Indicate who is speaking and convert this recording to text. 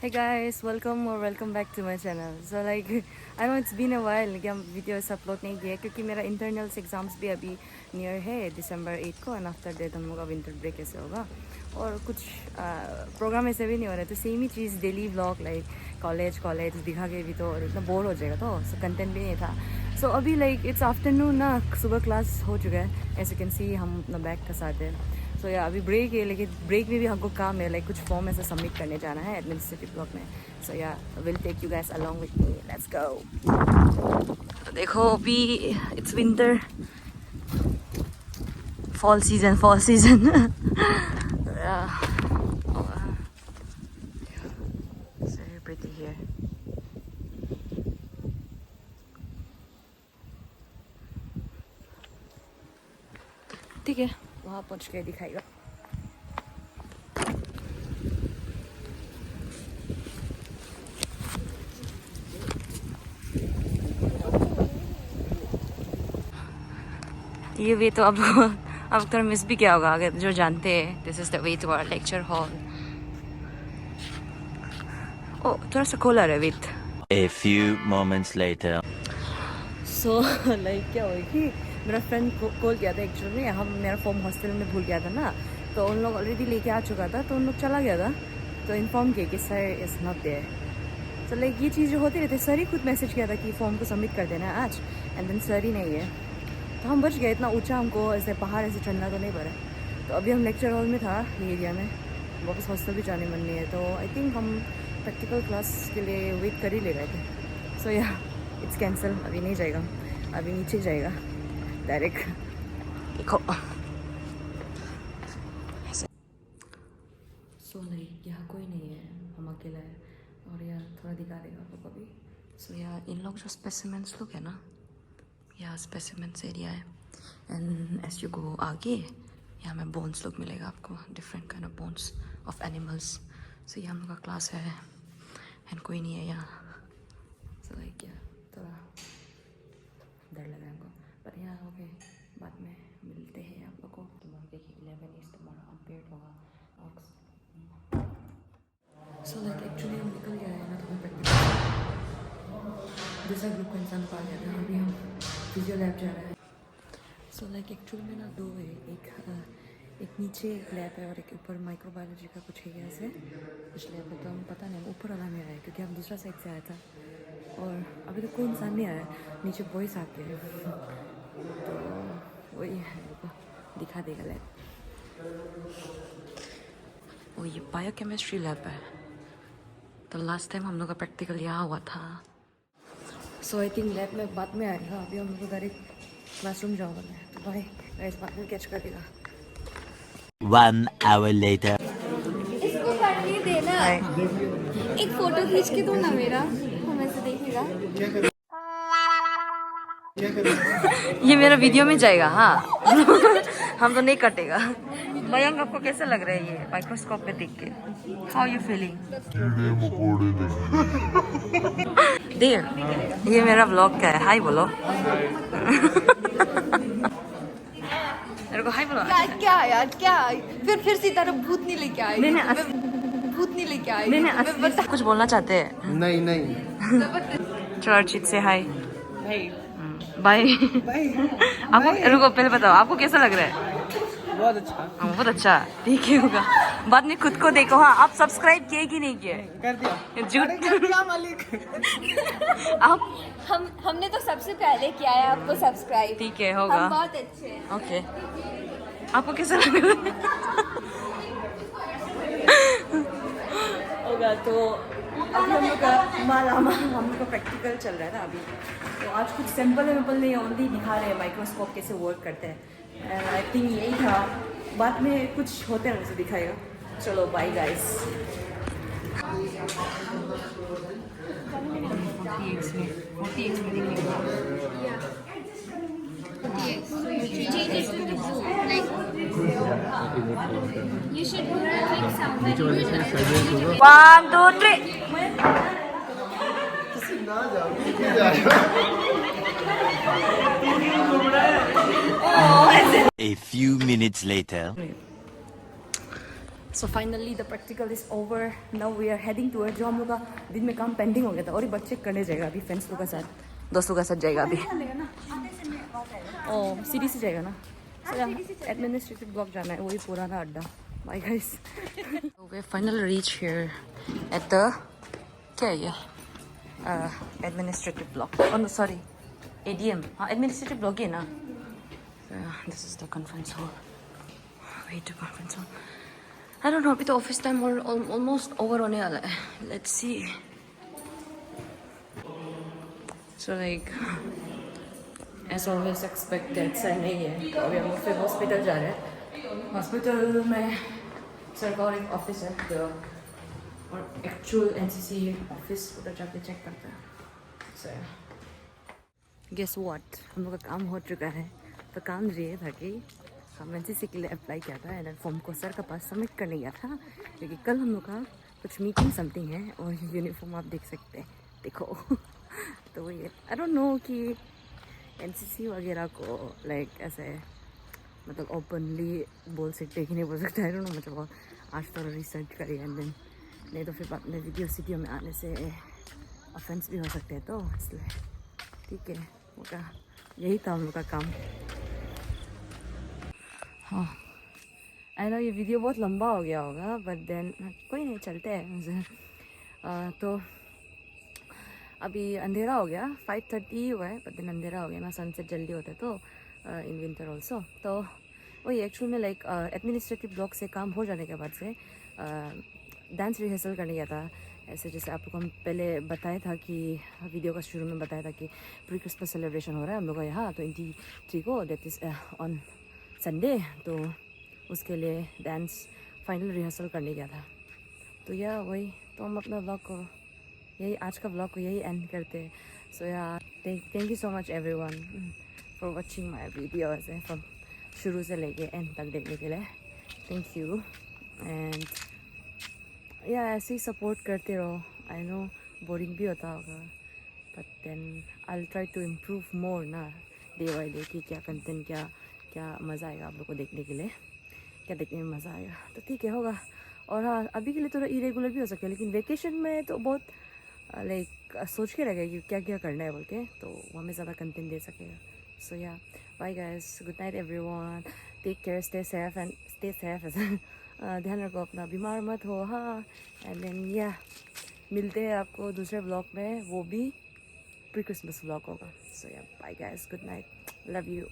Speaker 1: Hey guys, welcome back to my channel. So like I know it's been a while कि हम videos upload नहीं किए क्योंकि मेरा इंटरनल्स एग्जाम्स भी अभी नियर है दिसंबर 8 को एंड आफ्टर दैट हम लोग का विंटर ब्रेक ऐसे होगा और कुछ प्रोग्राम ऐसे भी नहीं हो रहे तो सेम ही चीज़ डेली व्लॉग लाइक कॉलेज दिखा के भी तो इतना बोर हो जाएगा तो कंटेंट भी नहीं था सो अभी लाइक इट्स आफ्टरनून ना सुबह क्लास हो चुका है एज यू कैन सी हम अपना बैग कसाते हैं सो या अभी ब्रेक है लेकिन ब्रेक में भी हमको काम है लाइक कुछ फॉर्म ऐसे सबमिट करने जाना है एडमिनिस्ट्रेटिव ब्लॉक में so yeah will take you guys along with me let's go तो देखो अभी it's winter fall season yeah. It's very pretty here ठीक है वहाँ पहुँच के दिखाएगा ये वे तो अब थोड़ा मिस भी क्या होगा अगर जो जानते हैं this is the way to our lecture hall ओ थोड़ा सा खोला है विथ
Speaker 2: A few moments later.
Speaker 1: So like क्या हुआ कि मेरा फ्रेंड कॉल किया था एक्चुअली हम मेरा फॉर्म हॉस्टल में भूल गया था ना तो उन लोग ऑलरेडी लेके आ चुका था तो उन लोग चला गया था तो इन्फॉर्म किया कि सर इज नॉट देयर तो लाइक ये चीज़ होती रहती सर ही खुद मैसेज किया था कि फॉर्म को सबमिट कर देना है आज एंड देन सर ही नहीं है तो हम बच गए इतना ऊंचा हमको ऐसे पहाड़ ऐसे चढ़ना तो नहीं पड़ा तो अभी हम लेक्चर हॉल में था ये एरिया में वापस हॉस्टल भी जाने मन नहीं है तो आई थिंक हम प्रैक्टिकल क्लास के लिए वेट कर ही ले रहे थे सो या इट्स कैंसिल अभी नहीं जाएगा अभी नीचे जाएगा डायरेक्ट देखो सो लाइक यहाँ कोई नहीं है हम अकेला है और यार थोड़ा दिखा देगा आपको कभी सो यार इन लोग जो स्पेसिमेंट्स लोग है ना यहाँ स्पेसिमेंट्स एरिया है एंड एज यू गो आगे यहाँ में बोन्स लोग मिलेगा आपको different kind of bones of animals so ये हम लोग का क्लास है एंड कोई नहीं है यहाँ सो लाइक या थोड़ा डर लगा हमको पर यहाँ हो गए बाद में मिलते हैं आप लोग को तुम्हारा देखिए 11 इज तुम्हारा अनपेड होगा सो लाइक एक्चुअली हम निकल गया है ना तो प्रैक्टिकल दूसरा ग्रुप का इंसान पा गया था अभी हम फिजियो लैब जा रहा है सो लाइक एक्चुअली में ना दो है एक नीचे एक लैब है और एक ऊपर माइक्रोबायोलॉजी का कुछ है ऐसे कुछ लैब है तो हम पता नहीं ऊपर वाला में आया क्योंकि हम दूसरा साइड से आया था और अभी तो कोई इंसान नहीं आया नीचे बॉयस आके तो वही है दिखा देगा लैब वो ये बायोकेमिस्ट्री लैब है तो लास्ट टाइम हम लोग का प्रैक्टिकल यहाँ हुआ था सो आई थिंक लैब में बाद में आएगा अभी हम लोग डायरेक्ट क्लासरूम जाऊँगा मैं तो भाई गाइस बाद में कैच कर देगा
Speaker 2: 1 hour later.
Speaker 3: इसको करने देना एक फोटो खींच के दो ना मेरा हम ऐसे देखेगा
Speaker 1: ये मेरा वीडियो में जाएगा हाँ हम तो नहीं कटेगा मयंक आपको कैसा लग रहा है ये माइक्रोस्कोप पे देख के हाउ यू फीलिंग देख ये मेरा व्लॉग का है हाय बोलो मेरे को हाय बोलो
Speaker 3: यार क्या फिर सितारा भूत नहीं लेके आई भूत नहीं लेके आई
Speaker 1: मैंने कुछ बोलना चाहते हैं
Speaker 4: नहीं
Speaker 1: चलो अर्चित से हाय बाय आपको रुको पहले बताओ आपको कैसा लग रहा है
Speaker 4: बहुत अच्छा
Speaker 1: बहुत अच्छा ठीक है होगा बाद में खुद को देखो हाँ आप सब्सक्राइब किए कि नहीं किए
Speaker 4: कर दिया
Speaker 1: झूठ
Speaker 4: कर दिया मालिक
Speaker 1: आप
Speaker 3: हमने तो सबसे पहले किया है आपको सब्सक्राइब
Speaker 1: ठीक है होगा
Speaker 3: हम बहुत अच्छे हैं
Speaker 1: ओके आपको कैसा लग रहा है होगा तो अभी हम लोग का हम लोग का प्रैक्टिकल चल रहा है ना अभी तो आज कुछ सिंपल नहीं ओनली दिखा रहे हैं माइक्रोस्कोप कैसे वर्क करते हैं आई थिंक यही था बाद में कुछ होते हैं मुझे दिखाएगा चलो बाय गाइस 40x में दिखेगा
Speaker 3: You should do the click sound.
Speaker 1: 1 2 3
Speaker 4: ना जाओ
Speaker 2: A few minutes later.
Speaker 1: So finally the practical is over. Now we are heading toward. जो हम लोग का दिन में काम पेंडिंग हो गया था और ये बच्चे करने जाएगा अभी फ्रेंड्स लोग के साथ, दोस्तों के साथ जाएगा अभी. ओ सीढ़ी से जाएगा ना. एडमिनिस्ट्रेटिव ब्लॉक जाना है, वही पुराना अड्डा. Bye guys. We finally reach here at the क्या है ये administrative block. Oh no sorry ADM. हाँ एडमिनिस्ट्रेटिव ब्लॉक है ना. This is the conference hall. Wait to conference hall. I don't know अभी तो ऑफिस टाइम ऑलमोस्ट ओवर होने वाला है. Let's see. So like as always expected sir नहीं है तो अभी हम लोग फिर हॉस्पिटल जा रहे हैं. हॉस्पिटल में सर का और एक ऑफिस है तो और एक्चुअल एनसीसी ऑफिस उधर जाके चेक करता है. सर गेस व्हाट, हम लोग का काम हो चुका है. तो काम ये था कि हम एनसीसी के लिए अप्लाई किया था एंड फॉर्म को सर के पास सबमिट करने गया था क्योंकि कल हम लोग का कुछ मीटिंग समथिंग है और यूनिफॉर्म आप देख सकते हैं, देखो. तो ये आई डोंट नो कि एनसीसी वगैरह को लाइक ऐसे मतलब ओपनली बोल सकते कि नहीं बोल सकते. आई डोंट नो, मतलब आज थोड़ा रिसर्च करिए एंड देन नहीं तो फिर बाद में वीडियो में आने से ऑफेंस भी हो सकते हैं, तो इसलिए ठीक है. वो का यही था हम लोग का काम. हाँ आई नो ये वीडियो बहुत लंबा हो गया होगा बट देन कोई नहीं, चलते हैं मुझे. तो अभी अंधेरा हो गया, 5:30 हुआ है बट देन अंधेरा हो गया ना. सनसेट जल्दी होता है तो इन विंटर ऑल्सो. तो वही एक्चुअल में लाइक एडमिनिस्ट्रेटिव ब्लॉक से काम हो जाने के बाद से डांस रिहर्सल करने गया था. ऐसे जैसे आप लोग को हम पहले बताया था कि वीडियो का शुरू में बताया था कि प्री क्रिसमस सेलिब्रेशन हो रहा है हम लोग का यहाँ 23 को, दैट इज़ ऑन संडे. तो उसके लिए डांस फाइनल रिहर्सल करने गया था. तो या वही तो हम अपना ब्लॉग को यही आज का ब्लॉग को यही एंड करते हैं. सो या thank you so much everyone for watching my video. ऐसे फ्रॉम शुरू से लेके एंड तक देखने के लिए थैंक यू. एंड या ऐसे ही सपोर्ट करते रहो. आई नो बोरिंग भी होता होगा but then I try to improve more ना डे बाई डे कि क्या कंटेंट क्या मज़ा आएगा आप लोग को देखने के लिए, क्या देखने में मज़ा आएगा. तो ठीक है होगा. और हाँ अभी के लिए थोड़ा इरेगुलर भी हो सकता है लेकिन वेकेशन में तो बहुत लाइक सोच के रखेगा कि क्या क्या करना है बोल के, तो वहाँ में ज़्यादा कंटेंट दे सकेगा. So yeah bye guys, good night everyone, take care, stay safe. ध्यान रखो अपना, बीमार मत हो. हाँ एंड देन या मिलते हैं आपको दूसरे ब्लॉग में, वो भी प्री क्रिसमस ब्लॉग होगा. So yeah bye guys, good night, love you.